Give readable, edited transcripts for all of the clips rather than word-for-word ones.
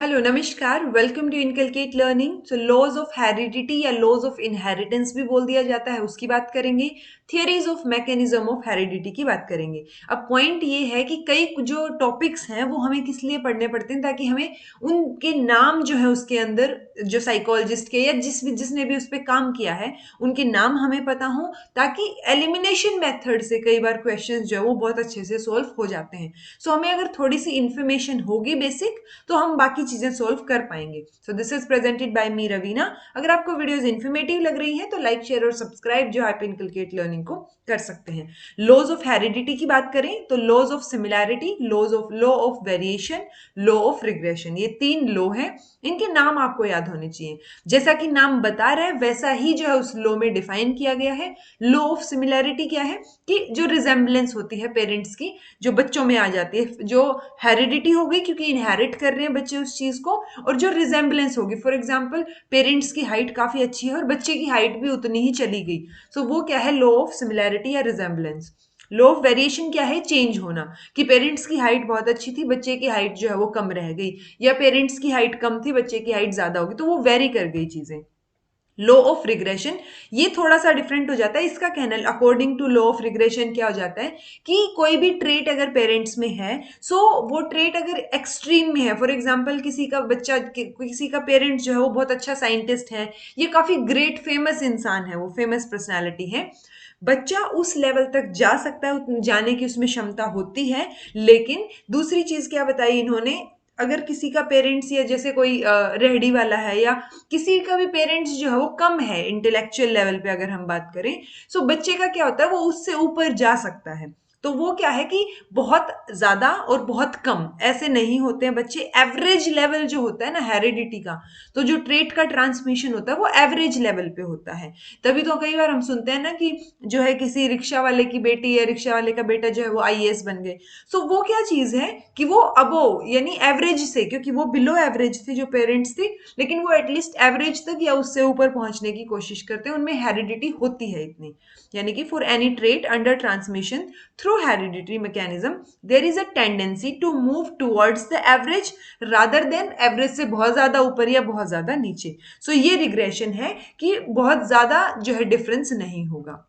Hello नमस्कार, welcome to inculcate learning. So laws of heredity या laws of inheritance भी बोल दिया जाता है, उसकी बात करेंगे। Theories of mechanism of heredity की बात करेंगे। अब पॉइंट ये है कि कई जो टॉपिक्स हैं वो हमें किस लिए पढ़ने पड़ते हैं, ताकि हमें उनके नाम जो है उसके अंदर, जो साइकोलॉजिस्ट के या जिसने भी उस पर काम किया है उनके नाम हमें पता हो, ताकि एलिमिनेशन मेथड से कई बार क्वेश्चंस जो है वो बहुत अच्छे से सोल्व हो जाते हैं। सो हमें अगर थोड़ी सी इंफॉर्मेशन होगी बेसिक, तो हम बाकी चीजें सोल्व कर पाएंगे। So this is presented by me Raveena. अगर आपको वीडियोस इन्फॉर्मेटिव लग रही हैं तो लाइक शेयर और सब्सक्राइब जो आप इनकलकेट लर्निंग को कर सकते हैं। लॉज ऑफ हेरिडिटी की बात करें तो laws of similarity, law of variation, law of regression, ये तीन लॉ हैं। इनके नाम आपको याद होने चाहिए। जैसा कि नाम बता रहा है वैसा ही जो है उस लॉ में डिफाइन किया गया है। लॉ ऑफ सिमिलैरिटी क्या है कि जो रिजेम्बलेंस होती है पेरेंट्स की, जो बच्चों में आ जाती है, जो हेरिडिटी हो गई क्योंकि इनहेरिट कर रहे हैं बच्चे उस चीज को, और जो रिजेम्बलेंस होगी, फॉर एग्जाम्पल पेरेंट्स की हाइट काफी अच्छी है और बच्चे की हाइट भी उतनी ही चली गई, सो वो क्या है, लॉ ऑफ सिमिलैरिटी या रिजेम्बलेंस। लॉ ऑफ वेरिएशन क्या है, चेंज होना, कि पेरेंट्स की हाइट बहुत अच्छी थी, बच्चे की हाइट जो है वो कम रह गई, या पेरेंट्स की हाइट कम थी, बच्चे की हाइट ज्यादा होगी, तो वो वेरी कर गई चीजें। लॉ ऑफ रिग्रेशन ये थोड़ा सा डिफरेंट हो जाता है। इसका कहना according to law of regression क्या हो जाता है कि कोई भी ट्रेट अगर पेरेंट्स में है, सो वो ट्रेट अगर एक्सट्रीम में है, फॉर एग्जांपल किसी का बच्चा, किसी का पेरेंट्स जो है वो बहुत अच्छा साइंटिस्ट है, ये काफी ग्रेट फेमस इंसान है, वो फेमस पर्सनैलिटी है, बच्चा उस लेवल तक जा सकता है, जाने की उसमें क्षमता होती है। लेकिन दूसरी चीज क्या बताई इन्होंने, अगर किसी का पेरेंट्स या जैसे कोई रेहड़ी वाला है, या किसी का भी पेरेंट्स जो है वो कम है इंटेलेक्चुअल लेवल पे, अगर हम बात करें, सो बच्चे का क्या होता है, वो उससे ऊपर जा सकता है। तो वो क्या है कि बहुत ज्यादा और बहुत कम ऐसे नहीं होते हैं बच्चे, एवरेज लेवल जो होता है ना हेरिडिटी का, तो जो ट्रेट का ट्रांसमिशन होता है वो एवरेज लेवल पे होता है। तभी तो कई बार हम सुनते हैं ना कि जो है किसी रिक्शा वाले की बेटी या रिक्शा वाले का बेटा जो है वो आईएएस बन गए। सो वो क्या चीज है कि वो अबो यानी एवरेज से, क्योंकि वो बिलो एवरेज थी जो पेरेंट्स थी, लेकिन वो एटलीस्ट एवरेज तक या उससे ऊपर पहुंचने की कोशिश करते हैं, उनमें हेरिडिटी होती है इतनी। यानी कि for any trait under transmission through hereditary mechanism there is a tendency to move towards the average rather than average से बहुत ज्यादा ऊपर या बहुत ज्यादा नीचे। सो ये रिग्रेशन है कि बहुत ज्यादा जो है डिफरेंस नहीं होगा।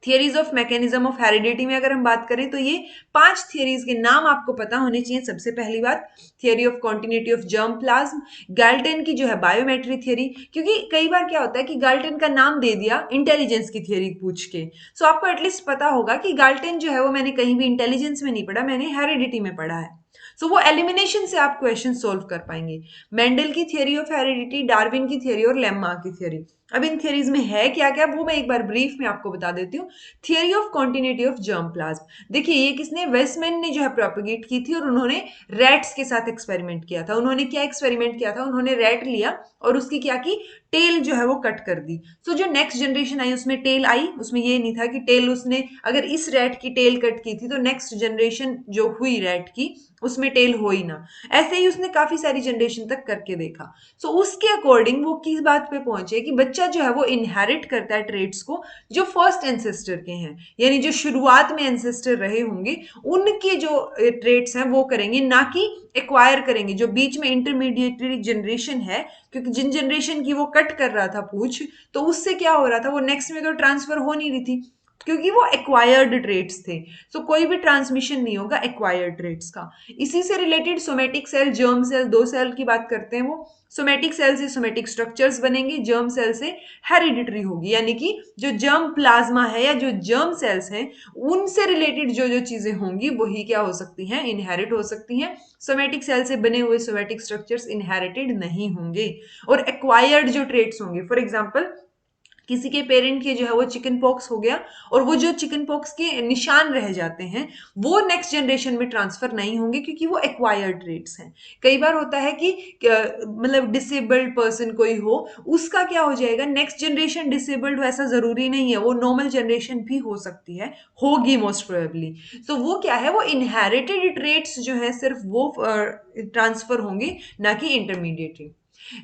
Theories of mechanism of heredity में अगर हम बात करें तो ये 5 थियरीज के नाम आपको पता होने चाहिए। सबसे पहली बात, theory of continuity of germ plasm, Galton की जो है बायोमेट्री थियरी, क्योंकि कई बार क्या होता है कि गाल्टन का नाम दे दिया इंटेलिजेंस की थियरी पूछ के, सो आपको एटलीस्ट पता होगा कि गाल्टन जो है वो मैंने कहीं भी इंटेलिजेंस में नहीं पढ़ा, मैंने हेरिडिटी में पढ़ा है। सो वो एलिमिनेशन से आप क्वेश्चन सोल्व कर पाएंगे। मेंडल की थियरी ऑफ हेरिडिटी, डार्विन की थियरी और लेम्मा की थियरी। अब इन थियरीज में है क्या क्या वो मैं एक बार ब्रीफ में आपको बता देती हूँ। Theory of continuity of germ plasm, देखिए ये किसने, वेस्टमैन ने जो है प्रोपेगेट की थी, और उन्होंने रैट्स के साथ एक्सपेरिमेंट किया था। उन्होंने क्या एक्सपेरिमेंट किया था, उन्होंने रैट लिया और उसकी क्या की, टेल जो है वो कट कर दी। सो जो नेक्स्ट जनरेशन आई उसमें टेल आई, उसमें ये नहीं था कि टेल उसने अगर इस रैट की टेल कट की थी तो नेक्स्ट जनरेशन जो हुई रैट की उसमें टेल हो ही ना। ऐसे ही उसने काफी सारी जनरेशन तक करके देखा। सो उसके अकॉर्डिंग वो किस बात पे पहुंचे कि बच्चा जो है वो इनहेरिट करता है ट्रेड्स को जो फर्स्ट एंसेस्टर के हैं, यानी जो शुरुआत में एंसेस्टर रहे होंगे उनके जो ट्रेड्स हैं वो करेंगे, ना कि एक्वायर करेंगे जो बीच में इंटरमीडिएटरी जनरेशन है। क्योंकि जिन जनरेशन की वो कट कर रहा था पूछ, तो उससे क्या हो रहा था, वो नेक्स्ट में तो ट्रांसफर हो नहीं रही थी, क्योंकि वो एक्वायर्ड ट्रेड्स थे। सो कोई भी ट्रांसमिशन नहीं होगा एक्वायर्ड ट्रेड्स का। इसी से related somatic cell, germ cell, दो सेल की बात करते हैं वो। सोमेटिक सेल से सोमेटिक स्ट्रक्चर्स बनेंगे, जर्म सेल से हेरिडिटरी होगी, यानी कि जो जर्म प्लाज्मा है या जो जर्म सेल्स हैं उनसे रिलेटेड जो जो चीजें होंगी वही क्या हो सकती हैं, इनहेरिट हो सकती हैं। सोमेटिक सेल से बने हुए सोमेटिक स्ट्रक्चर्स इनहेरिटेड नहीं होंगे। और एक्वायर्ड जो ट्रेट्स होंगे, फॉर एग्जाम्पल किसी के पेरेंट के जो है वो चिकन पॉक्स हो गया, और वो जो चिकन पॉक्स के निशान रह जाते हैं वो नेक्स्ट जनरेशन में ट्रांसफर नहीं होंगे, क्योंकि वो एक्वायर्ड ट्रेट्स हैं। कई बार होता है कि मतलब डिसेबल्ड पर्सन कोई हो, उसका क्या हो जाएगा, नेक्स्ट जनरेशन डिसेबल्ड हो ऐसा जरूरी नहीं है, वो नॉर्मल जनरेशन भी हो सकती है, होगी मोस्ट प्रोबेबली। तो वो क्या है, वो इनहेरिटेड ट्रेट्स जो है सिर्फ वो ट्रांसफर होंगे, ना कि इंटरमीडिएटरी।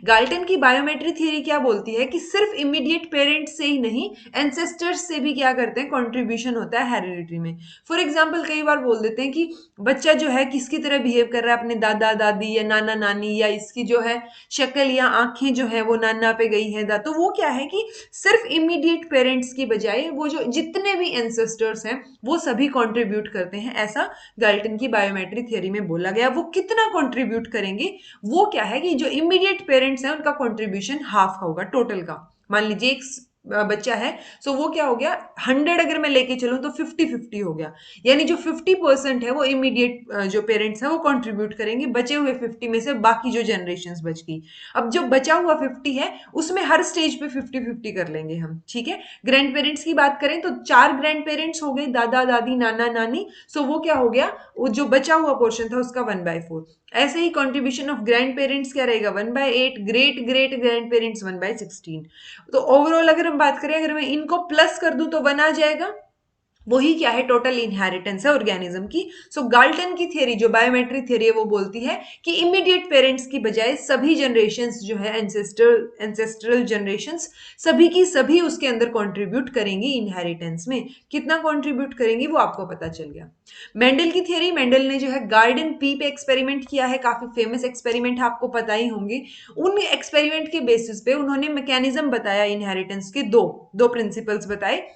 गाल्टन की बायोमेट्री थ्योरी क्या बोलती है कि सिर्फ इमीडिएट पेरेंट्स से ही नहीं, एंसेस्टर्स से भी क्या करते हैं, कंट्रीब्यूशन होता है हेरिडिटी में। फॉर एग्जांपल कई बार बोल देते हैं कि बच्चा जो है किसकी तरह बिहेव कर रहा है, अपने दादा दादी या नाना नानी, या इसकी जो है शक्ल या आंखें जो है वो नाना पे गई है दा, तो वो क्या है कि सिर्फ इमीडिएट पेरेंट्स की बजाय वो जो जितने भी एंसेस्टर्स हैं वो सभी कंट्रीब्यूट करते हैं, ऐसा गाल्टन की बायोमेट्री थ्योरी में बोला गया। वो कितना कंट्रीब्यूट करेंगे, वो क्या है कि जो इमीडिएट पेरेंट्स हैं उनका कंट्रीब्यूशन हाफ होगा टोटल का। मान लीजिए एक बच्चा है, सो वो क्या हो गया, 100 अगर मैं लेके चलूं तो 50-50 हो गया, यानी जो 50% है वो इमीडिएट जो पेरेंट्स हैं वो कंट्रीब्यूट करेंगे, बचे हुए 50 में से बाकी जो जनरेशंस बच गई। अब जो बचा हुआ 50 है उसमें हर स्टेज पे 50-50 कर लेंगे हम, ठीक है। ग्रैंड पेरेंट्स की बात करें तो 4 ग्रैंड पेरेंट्स हो गए, दादा दादी नाना नानी, सो वो क्या हो गया, वो जो बचा हुआ पोर्शन था उसका 1/4। ऐसे ही कंट्रीब्यूशन ऑफ ग्रैंड पेरेंट्स क्या रहेगा, 1/8, ग्रेट ग्रेट ग्रैंड पेरेंट्स 1/16। तो ओवरऑल अगर हम बात करें, अगर मैं इनको प्लस कर दूं तो 1 आ जाएगा, वही क्या है, टोटल इनहेरिटेंस है ऑर्गेनिज्म की। सो गाल्टन की थ्योरी जो बायोमेट्री थ्योरी है वो बोलती है कि इमीडिएट पेरेंट्स की बजाय सभी जनरेशंस जो है, एंसेस्ट्रल जनरेशंस, सभी की सभी उसके अंदर कंट्रीब्यूट करेंगी इनहेरिटेंस में। कितना कंट्रीब्यूट करेंगी वो आपको पता चल गया। मेंडल की थ्योरी, मेंडल ने जो है गार्डन पी पे एक्सपेरिमेंट किया है, काफी फेमस एक्सपेरिमेंट है, आपको पता ही होंगे। उन एक्सपेरिमेंट के बेसिस पे उन्होंने मैकेनिज्म बताया इनहेरिटेंस के, दो दो प्रिंसिपल्स बताए,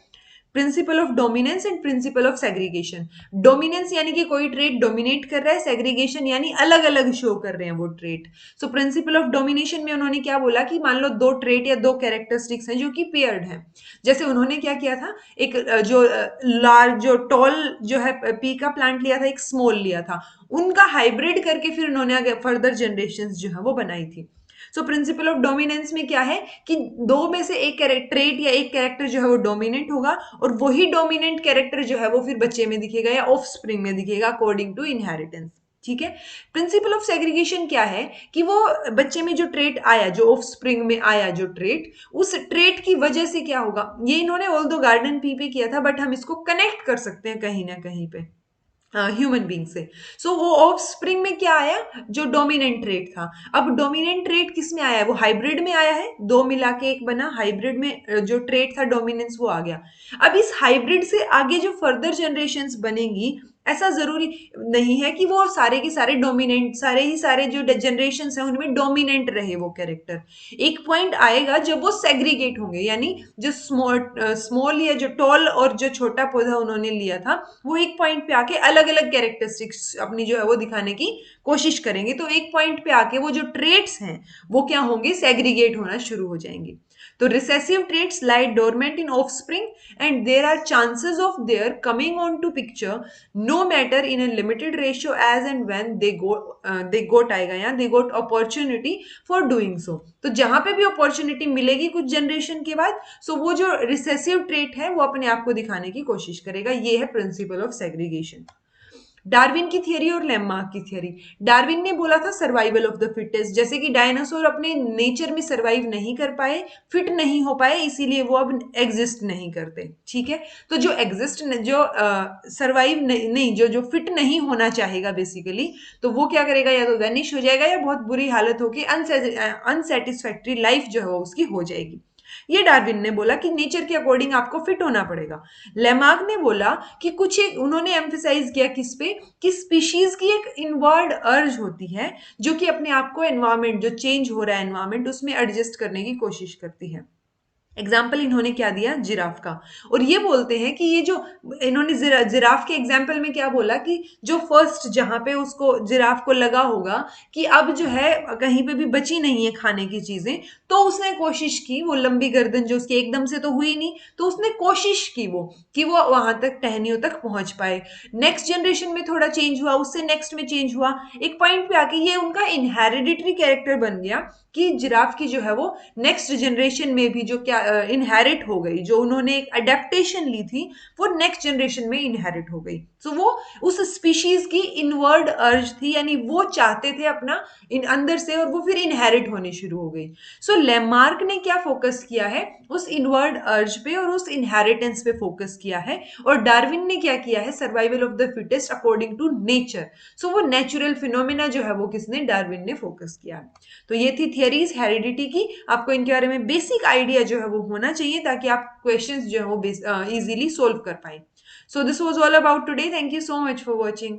principle of dominance and principle of segregation. Dominance यानी कि कोई ट्रेट डोमिनेट कर रहा है, सेग्रीगेशन यानी अलग अलग शो कर रहे हैं वो trait. So principle of domination में उन्होंने क्या बोला कि मान लो दो ट्रेट या दो कैरेक्टरिस्टिक्स हैं जो कि पेयर्ड हैं। जैसे उन्होंने क्या किया था, एक जो लार्ज जो टॉल जो है पी का प्लांट लिया था, एक स्मॉल लिया था, उनका हाइब्रिड करके फिर उन्होंने आगे फर्दर जनरेशन जो है वो बनाई थी। सो प्रिंसिपल ऑफ डोमिनेंस में क्या है कि दो में से एक ट्रेट या एक कैरेक्टर जो है वो डोमिनेंट होगा, और वही डोमिनेंट कैरेक्टर जो है वो फिर बच्चे में दिखेगा या ऑफ स्प्रिंग में दिखेगा अकॉर्डिंग टू इनहेरिटेंस, ठीक है। प्रिंसिपल ऑफ सेग्रीगेशन क्या है कि वो बच्चे में जो ट्रेट आया, जो ऑफ स्प्रिंग में आया जो ट्रेट, उस ट्रेट की वजह से क्या होगा, ये इन्होंने ऑल दो गार्डन पी पे किया था, बट हम इसको कनेक्ट कर सकते हैं कहीं ना कहीं पे ह्यूमन बींग से। सो वो ऑफ स्प्रिंग में क्या आया, जो डोमिनेंट ट्रेट था। अब डोमिनेंट ट्रेट किस में आया है, वो हाइब्रिड में आया है, दो मिला के एक बना, हाइब्रिड में जो ट्रेट था डोमिनेंस वो आ गया। अब इस हाइब्रिड से आगे जो फर्दर जनरेशंस बनेंगी, ऐसा जरूरी नहीं है कि वो सारे के सारे डोमिनेंट, सारे ही सारे जो जनरेशंस हैं उनमें डोमिनेंट रहे वो कैरेक्टर। एक पॉइंट आएगा जब वो सेग्रीगेट होंगे, यानी जो स्मॉल या जो टॉल और जो छोटा पौधा उन्होंने लिया था, वो एक पॉइंट पे आके अलग अलग कैरेक्टरिस्टिक्स अपनी जो है वो दिखाने की कोशिश करेंगे। तो एक पॉइंट पे आके वो जो ट्रेट्स हैं वो क्या होंगे, सेग्रीगेट होना शुरू हो जाएंगे। तो recessive traits lie dormant in offspring and there are chances of their coming on to picture no matter in a limited ratio as and when they got आएगा या they got opportunity for doing so. तो जहां पे भी opportunity मिलेगी कुछ generation के बाद, सो वो जो रिसेसिव ट्रेट है वो अपने आप को दिखाने की कोशिश करेगा। ये है प्रिंसिपल ऑफ सेग्रीगेशन। डार्विन की थियरी और लेमार्क की थियरी। डार्विन ने बोला था सर्वाइवल ऑफ द फिटेस्ट, जैसे कि डायनासोर अपने नेचर में सर्वाइव नहीं कर पाए, फिट नहीं हो पाए, इसीलिए वो अब एग्जिस्ट नहीं करते, ठीक है। तो जो एग्जिस्ट जो सर्वाइव नहीं, जो जो फिट नहीं होना चाहेगा बेसिकली, तो वो क्या करेगा, या तो वेनिश हो जाएगा या बहुत बुरी हालत होगी, अनसेटिस्फैक्ट्री लाइफ जो है वो उसकी हो जाएगी। ये डार्विन ने बोला कि नेचर के अकॉर्डिंग आपको फिट होना पड़ेगा। लेमार्क ने बोला कि कुछ एक, उन्होंने एम्फेसाइज किया किस पे, कि स्पीशीज की एक इनवर्ड अर्ज होती है जो कि अपने आप को एनवायरमेंट जो चेंज हो रहा है एनवायरमेंट उसमें एडजस्ट करने की कोशिश करती है। एग्जाम्पल इन्होंने क्या दिया, जिराफ का। और ये बोलते हैं कि ये जो इन्होंने जिराफ के एग्जाम्पल में क्या बोला कि जो फर्स्ट जहां पे उसको जिराफ को लगा होगा कि अब जो है कहीं पे भी बची नहीं है खाने की चीजें, तो उसने कोशिश की, वो लंबी गर्दन जो उसकी एकदम से तो हुई नहीं, तो उसने कोशिश की वो कि वो वहां तक टहनियों तक पहुंच पाए। नेक्स्ट जनरेशन में थोड़ा चेंज हुआ, उससे नेक्स्ट में चेंज हुआ, एक पॉइंट पे आके ये उनका इनहेरिडिटरी कैरेक्टर बन गया कि जिराफ की जो है वो नेक्स्ट जनरेशन में भी जो क्या इनहेरिट हो गई, जो उन्होंने एक अडेप्टेशन ली थी वो नेक्स्ट जनरेशन में इनहेरिट हो गई। सो वो उस स्पीशीज की इनवर्ड अर्ज थी, यानी वो चाहते थे अपना इन अंदर से, और वो फिर इनहेरिट होनी शुरू हो गई। सो लेमार्क ने क्या फोकस किया है, उस इनवर्ड अर्ज पे और उस इनहेरिटेंस पे फोकस किया है। और डार्विन ने क्या किया है, survival of the fittest according to nature. So वो नेचुरल फिनोमिना जो है वो किसने, डार्विन ने फोकस किया। तो ये थी थियरीज हेरिडिटी की। आपको इनके बारे में बेसिक आइडिया जो है वो होना चाहिए, ताकि आप क्वेश्चंस जो है वो इजीली सोल्व कर पाए। So this was all about today. Thank you so much for watching.